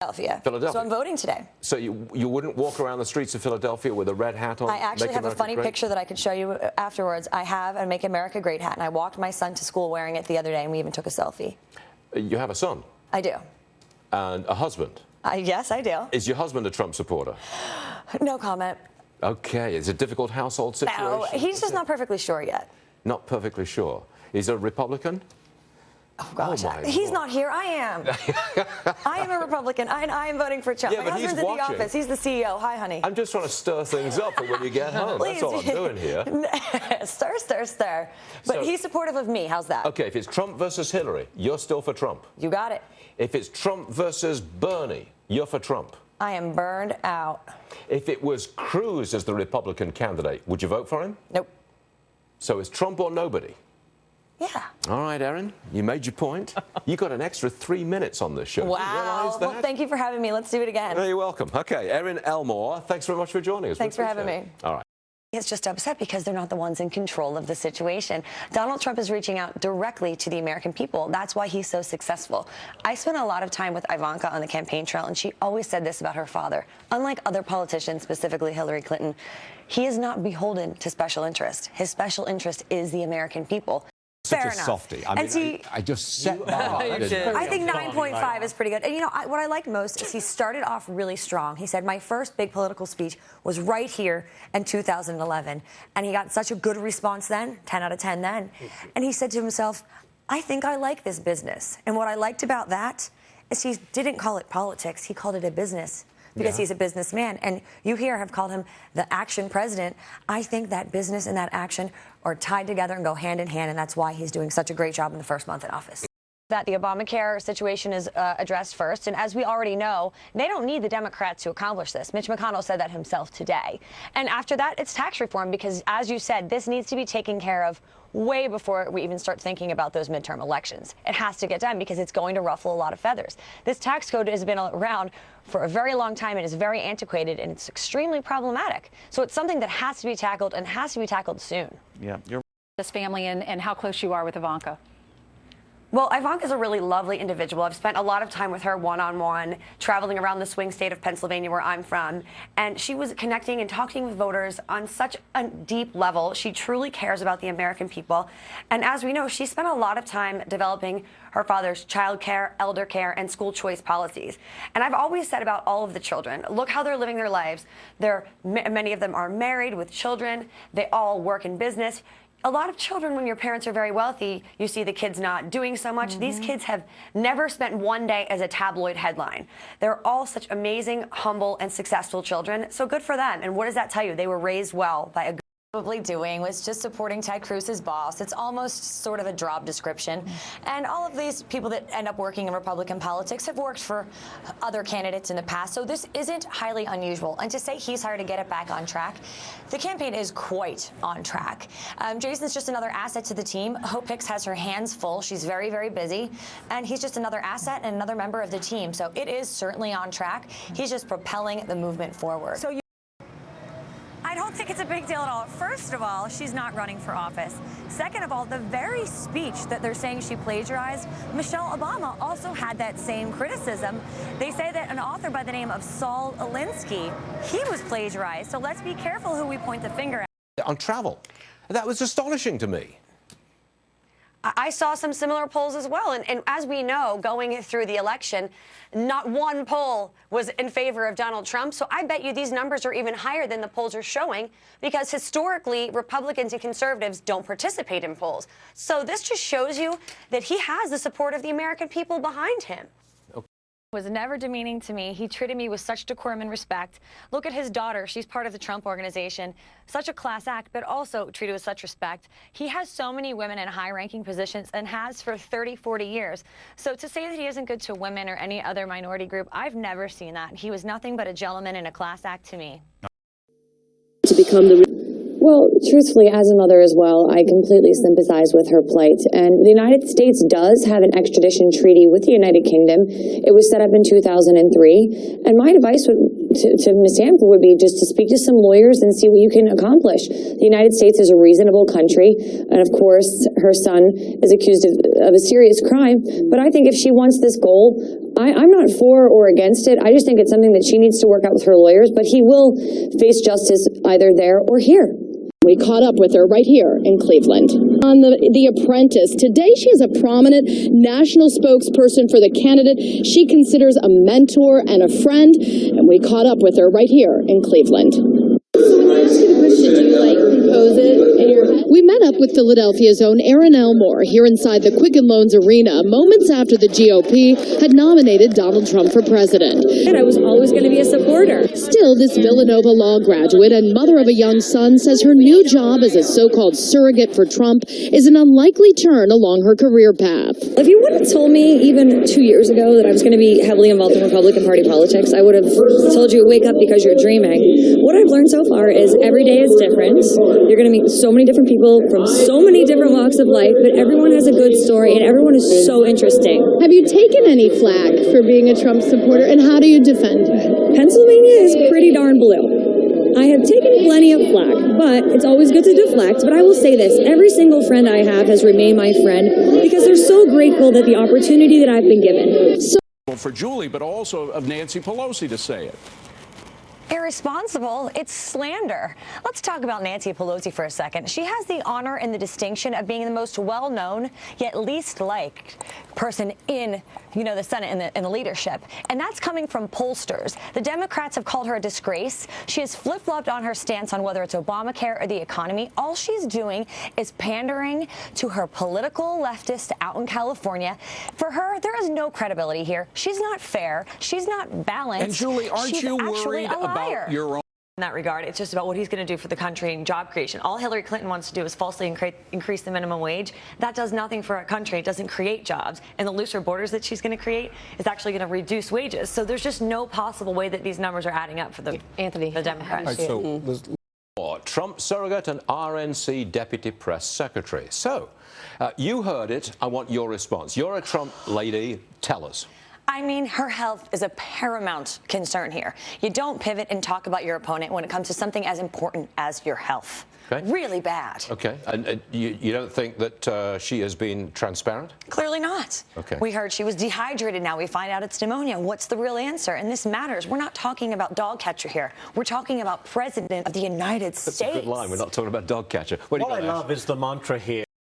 Philadelphia. So I'm voting today. So you wouldn't walk around the streets of Philadelphia with a red hat on? I actually have a funny picture that I could show you afterwards. I have a Make America Great hat, and I walked my son to school wearing it the other day, and we even took a selfie. You have a son? I do. And a husband? Yes, I do. Is your husband a Trump supporter? No comment. Okay. It's a difficult household situation? No, he's just not perfectly sure yet. Not perfectly sure. Is he a Republican? Oh, gosh. He's not here. I am. I am a Republican. I am voting for Trump. Yeah, my husband's in the office. He's the CEO. Hi, honey. I'm just trying to stir things up for when you get home. That's all I'm doing here. Stir, stir, stir. But so, he's supportive of me. How's that? Okay, if it's Trump versus Hillary, you're still for Trump. You got it. If it's Trump versus Bernie, you're for Trump. I am burned out. If it was Cruz as the Republican candidate, would you vote for him? Nope. So it's Trump or nobody? Yeah. All right, Erin, you made your point. You got an extra 3 minutes on this show. Wow. Do you realize that? Well, thank you for having me. Let's do it again. You're welcome. Okay, Erin Elmore, thanks very much for joining us. Thanks for having me. All right. He's just upset because they're not the ones in control of the situation. Donald Trump is reaching out directly to the American people. That's why he's so successful. I spent a lot of time with Ivanka on the campaign trail, and she always said this about her father. Unlike other politicians, specifically Hillary Clinton, he is not beholden to special interest. His special interest is the American people. Such Fair a enough. softie. I mean, I just set that up. I think 9.5 is pretty good. And you know, what I like most is he started off really strong. He said, my first big political speech was right here in 2011. And he got such a good response then, 10 out of 10 then. And he said to himself, I think I like this business. And what I liked about that is he didn't call it politics. He called it a business. Because he's a businessman. And you here have called him the action president. I think that business and that action are tied together and go hand in hand, and that's why he's doing such a great job in the first month in office. That the Obamacare situation is addressed first, and as we already know, they don't need the Democrats to accomplish this. Mitch McConnell said that himself today. And after that, it's tax reform, because as you said, this needs to be taken care of way before we even start thinking about those midterm elections. It has to get done because it's going to ruffle a lot of feathers. This tax code has been around for a very long time and is very antiquated, and it's extremely problematic. So it's something that has to be tackled, and has to be tackled soon. Yeah, you're this family and how close you are with Ivanka. Well, Ivanka's a really lovely individual. I've spent a lot of time with her one-on-one, traveling around the swing state of Pennsylvania, where I'm from. And she was connecting and talking with voters on such a deep level. She truly cares about the American people. And as we know, she spent a lot of time developing her father's child care, elder care, and school choice policies. And I've always said about all of the children, look how they're living their lives. Many of them are married with children. They all work in business. A lot of children, when your parents are very wealthy, you see the kids not doing so much. These kids have never spent one day as a tabloid headline. They're all such amazing, humble, and successful children. So good for them. And what does that tell you? They were raised well by a good probably doing was just supporting Ted Cruz's boss. It's almost sort of a job description. And all of these people that end up working in Republican politics have worked for other candidates in the past. So this isn't highly unusual. And to say he's hired to get it back on track, the campaign is quite on track. Jason's just another asset to the team. Hope Hicks has her hands full. She's very, very busy. And he's just another asset and another member of the team. So it is certainly on track. He's just propelling the movement forward. So I don't think it's a big deal at all. First of all, she's not running for office. Second of all, the very speech that they're saying she plagiarized, Michelle Obama also had that same criticism. They say that an author by the name of Saul Alinsky, he was plagiarized. So let's be careful who we point the finger at. On travel. That was astonishing to me. I saw some similar polls as well. And as we know, going through the election, not one poll was in favor of Donald Trump. So I bet you these numbers are even higher than the polls are showing, because historically, Republicans and conservatives don't participate in polls. So this just shows you that he has the support of the American people behind him. Was never demeaning to me. He treated me with such decorum and respect. Look at his daughter. She's part of the Trump Organization. Such a class act, but also treated with such respect. He has so many women in high-ranking positions and has for 30, 40 years. So to say that he isn't good to women or any other minority group, I've never seen that. He was nothing but a gentleman and a class act to me. To become the Well, truthfully, as a mother as well, I completely sympathize with her plight. And the United States does have an extradition treaty with the United Kingdom. It was set up in 2003. And my advice to Ms. Sanford would be just to speak to some lawyers and see what you can accomplish. The United States is a reasonable country. And of course, her son is accused of a serious crime. But I think if she wants this goal, I'm not for or against it. I just think it's something that she needs to work out with her lawyers, but he will face justice either there or here. We caught up with her right here in Cleveland. On The Apprentice, today she is a prominent national spokesperson for the candidate she considers a mentor and a friend, and we caught up with her right here in Cleveland. Did you compose it in your head? We met up with Philadelphia's own Erin Elmore here inside the Quicken Loans Arena moments after the GOP had nominated Donald Trump for president. And I was always going to be a supporter. Still, this Villanova law graduate and mother of a young son says her new job as a so-called surrogate for Trump is an unlikely turn along her career path. If you would have told me even 2 years ago that I was going to be heavily involved in Republican Party politics, I would have told you, wake up because you're dreaming. What I've learned so far is every day is different. You're going to meet so many different people from so many different walks of life, but everyone has a good story and everyone is so interesting. Have you taken any flack for being a Trump supporter, and how do you defend it? Pennsylvania is pretty darn blue. I have taken plenty of flack, but it's always good to deflect. But I will say this, every single friend I have has remained my friend because they're so grateful that the opportunity that I've been given. For Julie, but also of Nancy Pelosi to say it. Irresponsible, it's slander. Let's talk about Nancy Pelosi for a second. She has the honor and the distinction of being the most well-known, yet least liked person in, the Senate and the leadership. And that's coming from pollsters. The Democrats have called her a disgrace. She has flip-flopped on her stance on whether it's Obamacare or the economy. All she's doing is pandering to her political leftists out in California. For her, there is no credibility here. She's not fair. She's not balanced. And Julie, aren't you worried about your own? In that regard, it's just about what he's going to do for the country and job creation. All Hillary Clinton wants to do is falsely increase the minimum wage. That does nothing for our country. It doesn't create jobs. And the looser borders that she's going to create is actually going to reduce wages. So there's just no possible way that these numbers are adding up for the Democrats. Trump surrogate and RNC deputy press secretary. So, you heard it. I want your response. You're a Trump lady. Tell us. I mean, her health is a paramount concern here. You don't pivot and talk about your opponent when it comes to something as important as your health. Okay. Really bad. Okay. And you don't think that she has been transparent? Clearly not. Okay. We heard she was dehydrated. Now we find out it's pneumonia. What's the real answer? And this matters. We're not talking about dog catcher here. We're talking about President of the United States. That's a good line. We're not talking about dog catcher. What I love is the mantra here.